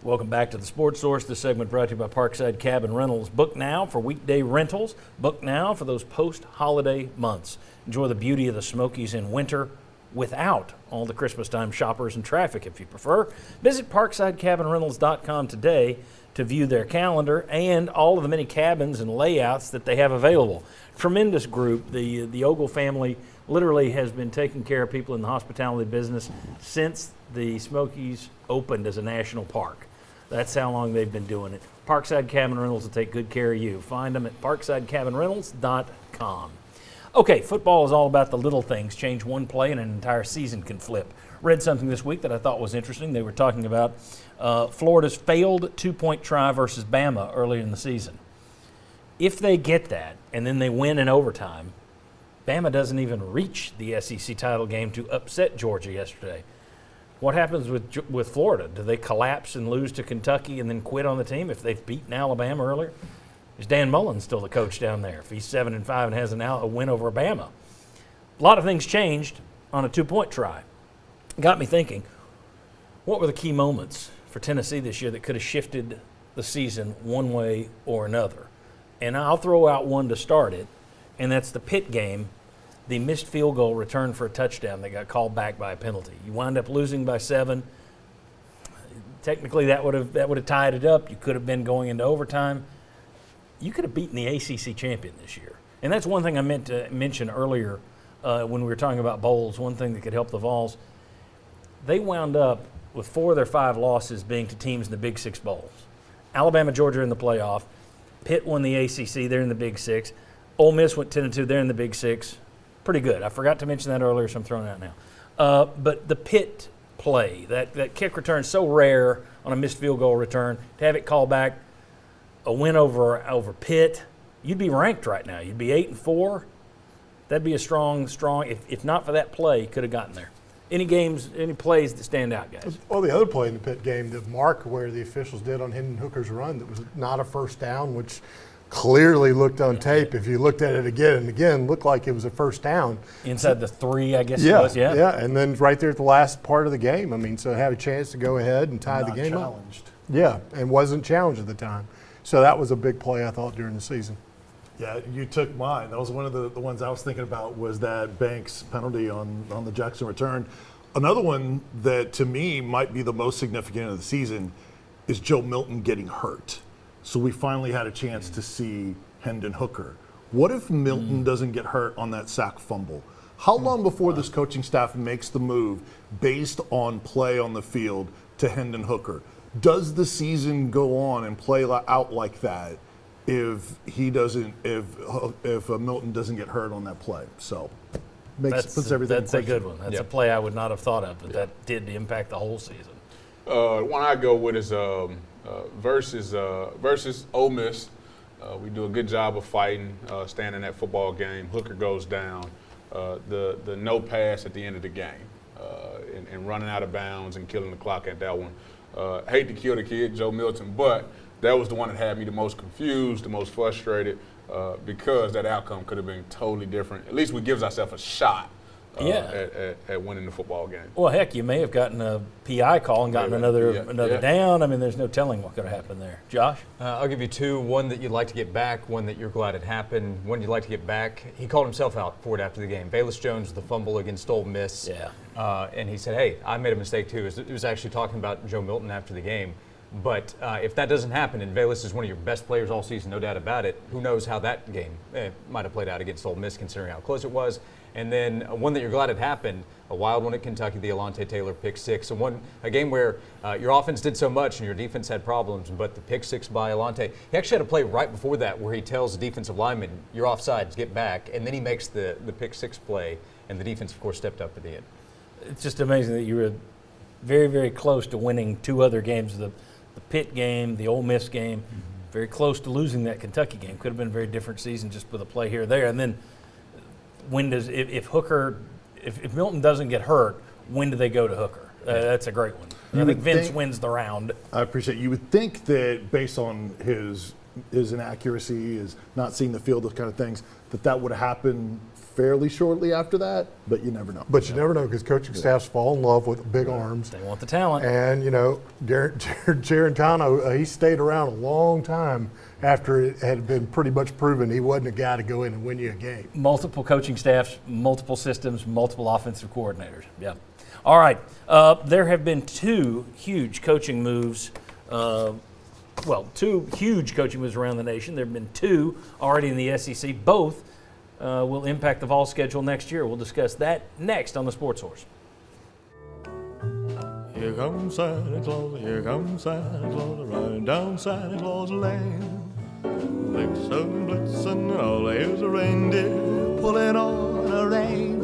Welcome back to the Sports Source. This segment brought to you by Parkside Cabin Rentals. Book now for weekday rentals. Book now for those post-holiday months. Enjoy the beauty of the Smokies in winter without all the Christmas time shoppers and traffic if you prefer. Visit ParksideCabinRentals.com today to view their calendar and all of the many cabins and layouts that they have available. Tremendous group. The Ogle family literally has been taking care of people in the hospitality business since the Smokies opened as a national park. That's how long they've been doing it. Parkside Cabin Rentals will take good care of you. Find them at ParksideCabinRentals.com. Okay, football is all about the little things. Change one play and an entire season can flip. Read something this week that I thought was interesting. They were talking about Florida's failed two-point try versus Bama earlier in the season. If they get that and then they win in overtime, Bama doesn't even reach the SEC title game to upset Georgia yesterday. What happens with Florida? Do they collapse and lose to Kentucky and then quit on the team if they've beaten Alabama earlier? Is Dan Mullen still the coach down there if he's 7-5 and has a win over Bama? A lot of things changed on a two-point try. Got me thinking, what were the key moments for Tennessee this year that could have shifted the season one way or another? And I'll throw out one to start it, and that's the Pitt game. The missed field goal return for a touchdown that got called back by a penalty. You wind up losing by 7. Technically, that would have tied it up. You could have been going into overtime. You could have beaten the ACC champion this year. And that's one thing I meant to mention earlier when we were talking about bowls, one thing that could help the Vols. They wound up with 4 of their 5 losses being to teams in the Big Six bowls. Alabama, Georgia in the playoff. Pitt won the ACC. They're in the Big Six. Ole Miss went 10-2. They're in the Big Six. Pretty good. I forgot to mention that earlier, so I'm throwing it out now. But the Pitt play, that kick return, so rare on a missed field goal return, to have it called back, a win over Pitt, you'd be ranked right now. You'd be 8-4. That'd be a strong, if not for that play, could have gotten there. Any plays that stand out, guys? Well, the other play in the Pitt game, the mark where the officials did on Hendon Hooker's run that was not a first down, which clearly looked on tape. If you looked at it again and again, looked like it was a first down. Inside the 3, I guess it was, yeah. Yeah, and then right there at the last part of the game. I mean, so had a chance to go ahead and tie the game challenged. up. Yeah, and wasn't challenged at the time. So that was a big play, I thought, during the season. Yeah, you took mine. That was one of the ones I was thinking about, was that Banks penalty on the Jackson return. Another one that to me might be the most significant of the season is Joe Milton getting hurt. So we finally had a chance to see Hendon Hooker. What if Milton doesn't get hurt on that sack fumble? How long before this coaching staff makes the move based on play on the field to Hendon Hooker? Does the season go on and play out like that if Milton doesn't get hurt on that play? So puts everything. That's a good one. That's a play I would not have thought of, but that did impact the whole season. One I go with is versus Ole Miss. We do a good job of fighting, staying in that football game. Hooker goes down. The no pass at the end of the game and running out of bounds and killing the clock at that one. Hate to kill the kid, Joe Milton, but that was the one that had me the most confused, the most frustrated, because that outcome could have been totally different. At least we gives ourselves a shot at winning the football game. Well, heck, you may have gotten a PI call and gotten another down. I mean, there's no telling what could have happened there. Josh? I'll give you 2. One that you'd like to get back, one that you're glad it happened. One you'd like to get back. He called himself out for it after the game. Bayless Jones, the fumble against Ole Miss. Yeah. And he said, hey, I made a mistake too. It was actually talking about Joe Milton after the game. But if that doesn't happen, and Bayless is one of your best players all season, no doubt about it, who knows how that game might have played out against Ole Miss, considering how close it was. And then one that you're glad it happened, a wild one at Kentucky, the Alontae Taylor pick 6. A game where your offense did so much and your defense had problems, but the pick 6 by Alontae, he actually had a play right before that where he tells the defensive lineman, you're offsides, get back, and then he makes the pick 6 play, and the defense, of course, stepped up at the end. It's just amazing that you were very, very close to winning 2 other games, the Pitt game, the Ole Miss game, very close to losing that Kentucky game. Could have been a very different season just with a play here or there. And then if Milton doesn't get hurt, when do they go to Hooker? That's a great one. I think Vince wins the round. I appreciate it. You would think that based on his inaccuracy, his not seeing the field, those kind of things, that would happen fairly shortly after that, but you never know. But you never know because coaching staffs fall in love with big arms. They want the talent. And, Garantano, he stayed around a long time after it had been pretty much proven he wasn't a guy to go in and win you a game. Multiple coaching staffs, multiple systems, multiple offensive coordinators. Yeah. All right. There have been two huge coaching moves. Two huge coaching moves around the nation. There have been two already in the SEC. Both will impact the fall schedule next year. We'll discuss that next on the Sports Horse. Here comes Santa Claus, here comes Santa Claus, riding down Santa Claus Lane. Blitzen, blitzen, all here's a reindeer pulling on a rein.